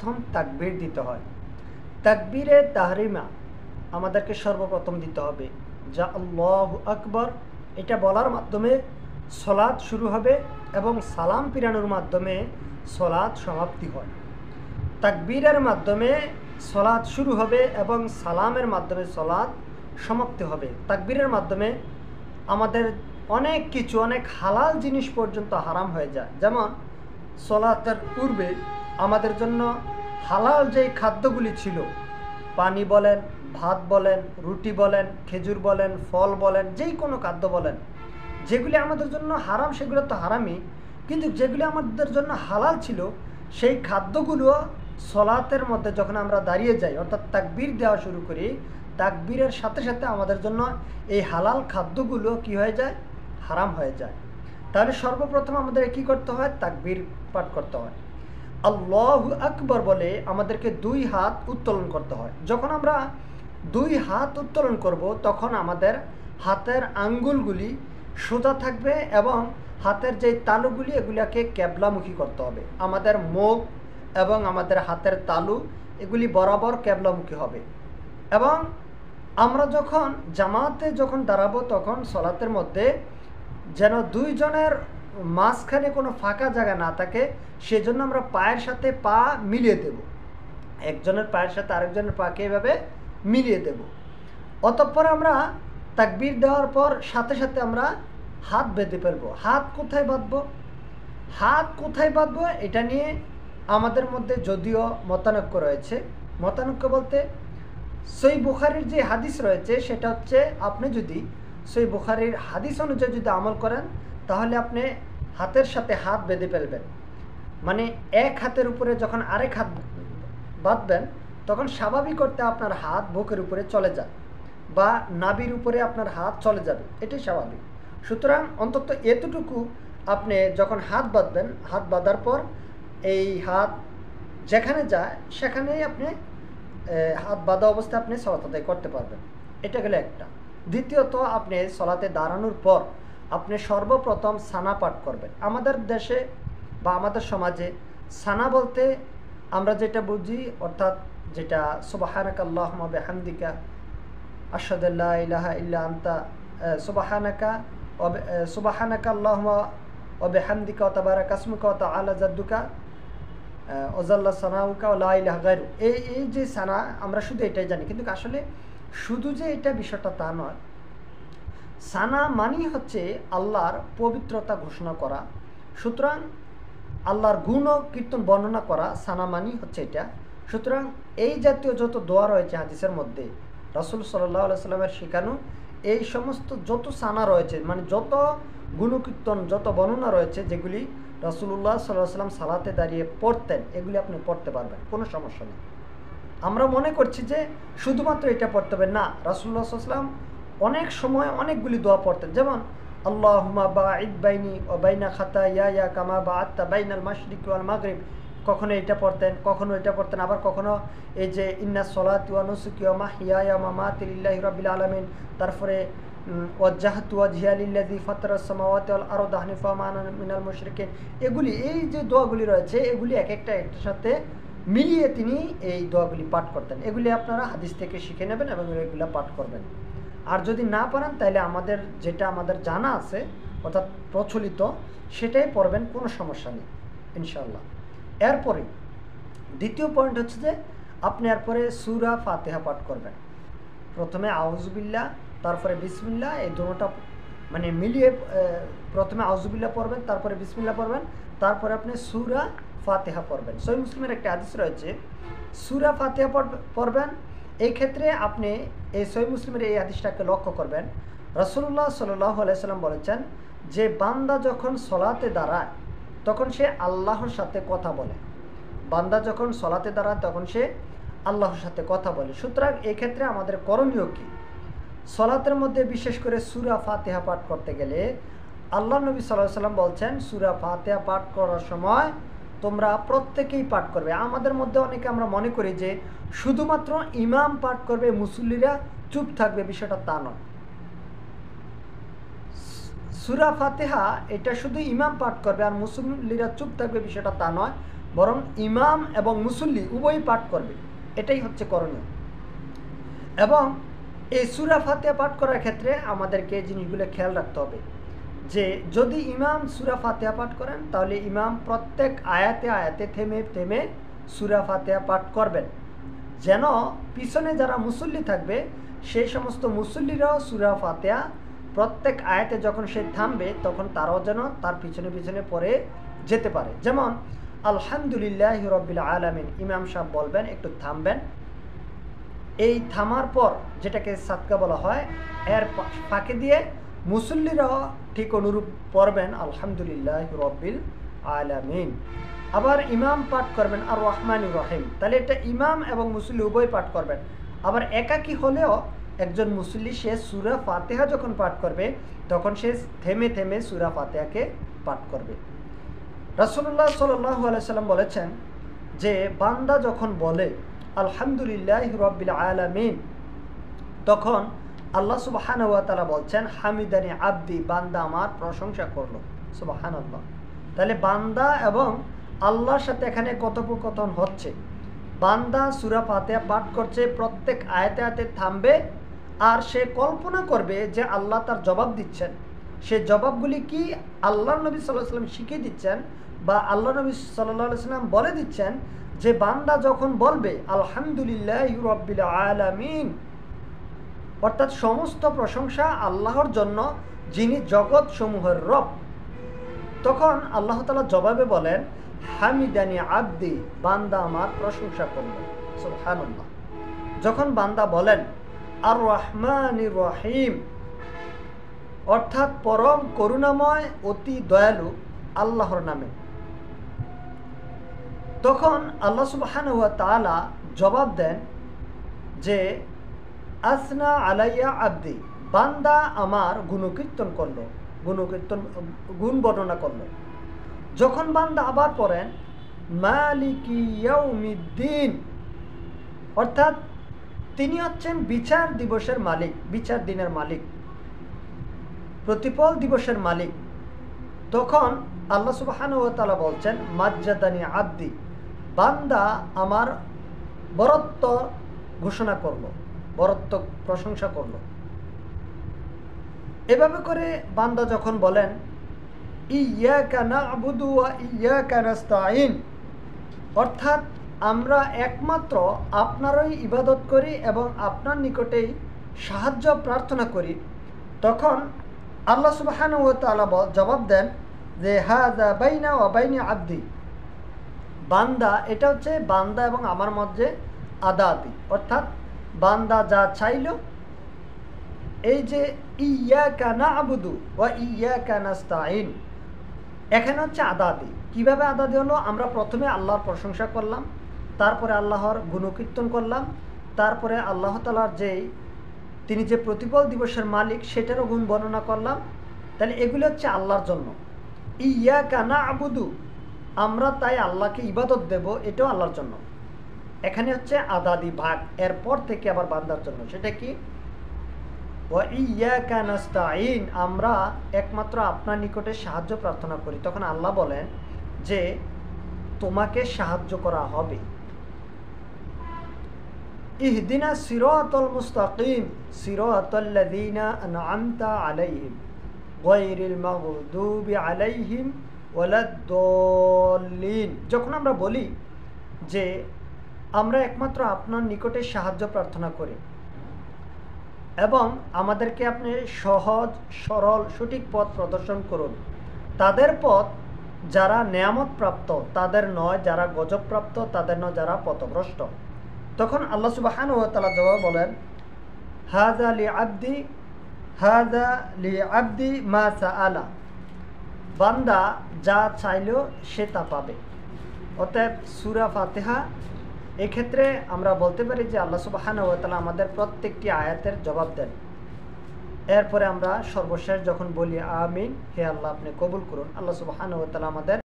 সর্বপ্রথম তাকবীর দিতে হয়। তাকবীরে তাহরিমা আমাদেরকে সর্বপ্রথম দিতে হবে, যা আল্লাহু আকবার। এটা বলার মাধ্যমে সলাৎ শুরু হবে এবং সালাম ফিরানোর মাধ্যমে সলাৎ সমাপ্তি হয়। তাকবীরের মাধ্যমে সলাৎ শুরু হবে এবং সালামের মাধ্যমে সলাৎ সমাপ্তি হবে। তাকবীরের মাধ্যমে আমাদের অনেক কিছু, অনেক হালাল জিনিস পর্যন্ত হারাম হয়ে যায়। যেমন সলাতের পূর্বে আমাদের জন্য হালাল যেই খাদ্যগুলি ছিল, পানি বলেন, ভাত বলেন, রুটি বলেন, খেজুর বলেন, ফল বলেন, যেই কোনো খাদ্য বলেন, যেগুলি আমাদের জন্য হারাম সেগুলো তো হারামই, কিন্তু যেগুলি আমাদের জন্য হালাল ছিল সেই খাদ্যগুলো সলাতের মধ্যে যখন আমরা দাঁড়িয়ে যাই, অর্থাৎ তাকবীর দেওয়া শুরু করি, তাকবীরের সাথে সাথে আমাদের জন্য এই হালাল খাদ্যগুলো কি হয়ে যায়? হারাম হয়ে যায়। তাহলে সর্বপ্রথম আমাদের কি করতে হয়? তাকবীর পাঠ করতে হয়। আল্লাহু আকবার বলে আমাদেরকে 2 হাত উত্তোলন করতে হয়। যখন আমরা 2 হাত উত্তোলন করব তখন আমাদের হাতের আঙ্গুলগুলি সোজা থাকবে এবং হাতের যে তালুগুলি এগুলিকে ক্যাবলামুখী করতে হবে। আমাদের মুখ এবং আমাদের হাতের তালু এগুলি বরাবর ক্যাবলামুখী হবে। এবং আমরা যখন জামাতে যখন দাঁড়াবো তখন সলাতের মধ্যে যেন 2 জনের মাঝখানে কোনো ফাঁকা জায়গা না থাকে, সেজন্য আমরা পায়ের সাথে পা মিলিয়ে দেব। একজনের পায়ের সাথে আরেকজনের পাকে এভাবে মিলিয়ে দেব। অতঃপর আমরা তাকবীর দেওয়ার পর সাথে সাথে আমরা হাত বেঁধে ফেলবো। হাত কোথায় বাঁধবো? হাত কোথায় বাঁধবো এটা নিয়ে আমাদের মধ্যে যদিও মতানৈক্য রয়েছে। মতানৈক্য বলতে সহিহ বুখারীর যে হাদিস রয়েছে সেটা হচ্ছে, আপনি যদি সহিহ বুখারীর হাদিস অনুযায়ী যদি আমল করেন তাহলে আপনি হাতের সাথে হাত বেঁধে ফেলবেন। মানে এক হাতের উপরে যখন আরেক হাত বাঁধবেন তখন স্বাভাবিক করতে আপনার হাত বুকের উপরে চলে যায় বা নাভির উপরে আপনার হাত চলে যাবে, এটাই স্বাভাবিক। সুতরাং অন্তত এতটুকু আপনি যখন হাত বাঁধবেন, হাত বাঁধার পর এই হাত যেখানে যায় সেখানেই আপনি হাত বাঁধা অবস্থায় আপনি সালাত আদায় করতে পারবেন। এটা গেলে একটা। দ্বিতীয়ত, আপনি সলাতে দাঁড়ানোর পর আপনি সর্বপ্রথম সানা পাঠ করবেন। আমাদের দেশে বা আমাদের সমাজে সানা বলতে আমরা যেটা বুঝি, অর্থাৎ যেটা সুবহানাকা আল্লাহুম্মা বিহামদিকা আশহাদু আল্লা ইলাহা ইল্লা আনতা সুবহানাকা আল্লাহুম্মা ওয়া বিহামদিকা ওয়া তাবারাকা ইসমুকা ওয়া তাআলা জাদ্দুকা ওয়াজাল্লা সানাউকা ওয়া লা ইলাহা গায়রু। এই যে সানা আমরা শুধু এটাই জানি, কিন্তু আসলে শুধু যে এটা বিষয়টা তা নয়। সানা মানেই হচ্ছে আল্লাহর পবিত্রতা ঘোষণা করা। সুতরাং আল্লাহর গুণ ও কীর্তন বর্ণনা করা সানা মানেই হচ্ছে এটা। সুতরাং এই জাতীয় যত দোয়া রয়েছে হাদিসের মধ্যে, রাসূল সাল্লাল্লাহু আলাইহি সাল্লামের শেখানো এই সমস্ত যত সানা রয়েছে, মানে যত গুণকীর্তন, যত বর্ণনা রয়েছে যেগুলি রাসূলুল্লাহ সাল্লাল্লাহু আলাইহি সাল্লাম সালাতে দাঁড়িয়ে পড়তেন, এগুলি আপনি পড়তে পারবেন, কোনো সমস্যা নেই। আমরা মনে করছি যে শুধুমাত্র এটা পড়তে হবে, না। রাসূলুল্লাহ সাল্লাল্লাহু আলাইহি সাল্লাম অনেক সময় অনেকগুলি দোয়া পড়তেন। যেমন আল্লাহুম্মা বাঈদ বাইনি ওয়া বাইনা খাতায়ায়া কামা বাআদতা বাইনাল মাশরিকি ওয়াল মাগরিব, কখনো এটা পড়তেন, কখনো এটা পড়তেন। আবার কখনো এই যে ইন্নাস সলাতি ওয়া নুসুকি ওয়া মাহইয়ায়া ওয়া মামাতি লিল্লাহি রাব্বিল আলামিন, তারপরে ওয়াজ্জাহতু ওয়াজহিয়া লিল্লাযী ফাতারাস সামাওয়াতি ওয়াল আরদা হানিফা ওয়া মা আনা মিনাল মুশরিকিন। এগুলি, এই যে দোয়াগুলি রয়েছে এগুলি এক একটা একটার সাথে মিলিয়ে তিনি এই দোয়াগুলি পাঠ করতেন। এগুলি আপনারা হাদিস থেকে শিখে নেবেন এবং এগুলো পাঠ করবেন। আর যদি না পারেন তাহলে যেটা আমাদের জানা আছে, অর্থাৎ প্রচলিত, সেটাই পড়বেন, কোনো সমস্যা নেই ইনশাআল্লাহ। এরপরে দ্বিতীয় পয়েন্ট হচ্ছে যে আপনি এরপরে সূরা ফাতিহা পাঠ করবেন। প্রথমে আউযুবিল্লাহ, তারপরে বিসমিল্লাহ, এই দুটোটা মানে মিলিয়ে প্রথমে আউযুবিল্লাহ পড়বেন, তারপরে বিসমিল্লাহ পড়বেন, তারপরে আপনি সূরা ফাতিহা পড়বেন। সহিহ মুসলিমের একটা হাদিস রয়েছে, সূরা ফাতিহা পড়বেন। এই ক্ষেত্রে আপনি এই সহিহ মুসলিমের এই হাদিসটাকে লক্ষ্য করবেন। রাসূলুল্লাহ সাল্লাল্লাহু আলাইহি সাল্লাম বলেছেন যে বান্দা যখন সলাতে দাঁড়ায় তখন সে আল্লাহর সাথে কথা বলে। বান্দা যখন সলাতে দাঁড়ায় তখন সে আল্লাহর সাথে কথা বলে। সুতরাং এই ক্ষেত্রে আমাদের করণীয় কি? সলাতের মধ্যে বিশেষ করে সূরা ফাতিহা পাঠ করতে গেলে আল্লাহ নবী সাল্লাল্লাহু আলাইহি সাল্লাম বলছেন, সূরা ফাতিহা পাঠ করার সময় তোমরা প্রত্যেকেই পাঠ করবে। আমাদের মধ্যে অনেকে আমরা মনে করি যে শুধুমাত্র ইমাম পাঠ করবে, মুসল্লিরা চুপ থাকবে, বিষয়টা তা নয়। সূরা ফাতিহা এটা শুধু ইমাম পাঠ করবে আর মুসল্লিরা চুপ থাকবে, বিষয়টা তা নয়। বরং ইমাম এবং মুসল্লি উভয়ই পাঠ করবে, এটাই হচ্ছে করণীয়। এবং এই সূরা ফাতিহা পাঠ করার ক্ষেত্রে আমাদেরকে এই জিনিসগুলো খেয়াল রাখতে হবে যে যদি ইমাম সূরা ফাতিহা পাঠ করেন তাহলে ইমাম প্রত্যেক আয়াতে আয়াতে থেমে থেমে সূরা ফাতিহা পাঠ করবেন, যেন পিছনে যারা মুসল্লি থাকবে সেই সমস্ত মুসল্লিরাও সূরা ফাতিহা প্রত্যেক আয়াতে যখন সে থামবে তখন তারাও যেন তার পিছনে পিছনে পড়ে যেতে পারে। যেমন আলহামদুলিল্লাহি রাব্বিল আলামিন ইমাম সাহেব বলবেন, একটু থামবেন, এই থামার পর যেটাকে সাদকা বলা হয় এর ফাঁকে দিয়ে মুসল্লিরাও ঠিক অনুরূপ পড়বেন আলহামদুলিল্লাহি রাব্বিল আলামিন। আবার ইমাম পাঠ করবেন আর রহমানির রহিম, তাহলে এটা ইমাম এবং মুসল্লি উভয় পাঠ করবেন। আবার একাকী হলেও একজন মুসল্লি সে সূরা ফাতিহা যখন পাঠ করবে তখন সে থেমে থেমে সূরা ফাতিহাকে পাঠ করবে। রাসূলুল্লাহ সাল্লাল্লাহু আলাইহি সাল্লাম বলেছেন যে বান্দা যখন বলে আলহামদুলিল্লাহি রাব্বিল আলামিন তখন আল্লাহ সুবহানাহু ওয়া তাআলা বলছেন হামিদানি আব্দি, বান্দা আমার প্রশংসা করলো। সুবহানাল্লাহ। তাহলে বান্দা এবং আল্লাহর সাথে এখানে কথোপকথন হচ্ছে। বান্দা সূরা ফাতিহা পাঠ করছে, প্রত্যেক আয়াতে আয়াতে থামবে আর সে কল্পনা করবে যে আল্লাহ তার জবাব দিচ্ছেন। সে জবাবগুলি কি আল্লাহর নবী সাল্লাল্লাহু আলাইহি ওয়াসাল্লাম শিখিয়ে দিচ্ছেন বা আল্লাহ নবী সাল্লাল্লাহু আলাইহি ওয়াসাল্লাম বলে দিচ্ছেন যে বান্দা যখন বলবে আলহামদুলিল্লাহি রাব্বিল আলামিন, অর্থাৎ সমস্ত প্রশংসা আল্লাহর জন্য যিনি জগৎ সমূহের রব, তখন আল্লাহ তাআলা জবাবে বলেন হামিদানি আব্দি, বান্দা আমার প্রশংসা করল। সুবহানাল্লাহ। যখন বান্দা বলেন আর রহমানির রহিম, অর্থাৎ পরম করুণাময় অতি দয়ালু আল্লাহর নামে, তখন আল্লাহ সুবহানাহু ওয়া তাআলা জবাব দেন যে আসনা আলাইয়া আব্দি, বান্দা আমার গুণকীর্তন করলো, গুণ বর্ণনা করলো। যখন বান্দা আবার পড়েন মালিকি ইয়াউমিদ্দিন, অর্থাৎ তিনি হচ্ছেন বিচার দিবসের মালিক, বিচার দিনের মালিক, প্রতিফল দিবসের মালিক, তখন আল্লাহ সুবহানাহু ওয়া তাআলা বলছেন মাজ্জাদানি আব্দি, বান্দা আমার বরত্ব ঘোষণা করলো, বরত্ব প্রশংসা করলো। এভাবে করে বান্দা যখন বলেন ইয়্যাকা না'বুদু ওয়া ইয়্যাকা নাস্তাঈন, অর্থাৎ আমরা একমাত্র আপনারই ইবাদত করি এবং আপনার নিকটেই সাহায্য প্রার্থনা করি, তখন আল্লাহ সুবহানাহু ওয়া তাআলা জবাব দেন যে হাযা বাইনা ওয়া বাইনি আব্দি, বান্দা এটা হচ্ছে বান্দা এবং আমার মধ্যে আদাদি, অর্থাৎ বান্দা যা চাইল, এই যে ইয়্যাকা না'বুদু ওয়া ইয়্যাকা নাস্তাঈন, এখানে হচ্ছে আদাদি। কিভাবে আদাদি হলো? আমরা প্রথমে আল্লাহর প্রশংসা করলাম, তারপরে আল্লাহর গুণকীর্তন করলাম, তারপরে আল্লাহ তাআলার তিনি যে প্রতিফল দিবসের মালিক সেটারও গুণ বর্ণনা করলাম। তাহলে এগুলো হচ্ছে আল্লাহর জন্য। ইয়্যাকা না'বুদু, আমরা তাই আল্লাহকে ইবাদত দেব, এটাও আল্লাহর জন্য। এখানে হচ্ছে আদাদি ভাগ, এরপর থেকে আবার বান্দার জন্য, সেটা কি ওয়া ইয়্যাকা নাস্তাঈন, আমরা একমাত্র আপনার নিকটে সাহায্য প্রার্থনা করি। তখন আল্লাহ বলেন যে তোমাকে সাহায্য করা হবে। ইহদিনা সিরাতাল মুস্তাকিম সিরাতাল্লাযীনা আন'আমতা আলাইহিম গায়রিল মাগদুবি আলাইহিম ওয়ালাদ-দাল্লিন, যখন আমরা বলি যে আমরা একমাত্র আপনার নিকটে সাহায্য প্রার্থনা করি এবং আমাদেরকে আপনি সহজ সরল সঠিক পথ প্রদর্শন করুন, তাদের পথ যারা নেয়ামত প্রাপ্ত তাদের নয়, যারা গজব প্রাপ্ত তাদের নয়, যারা পথভ্রষ্ট, তখন আল্লাহ সুবহানাহু ওয়া তাআলা জবাব বলেন হাযা লিআবদি মা সাআলা, বান্দা যা চাইল সে তা পাবে। অতএব সূরা ফাতিহা এক্ষেত্রে আমরা বলতে পারি যে আল্লাহ সুবহানাহু ওয়া তাআলা আমাদের প্রত্যেকটি আয়াতের জবাব দেন। এরপরে আমরা সর্বশেষ যখন বলি আমিন, হে আল্লাহ আপনি কবুল করুন, আল্লাহ সুবহানাহু ওয়া তাআলা আমাদের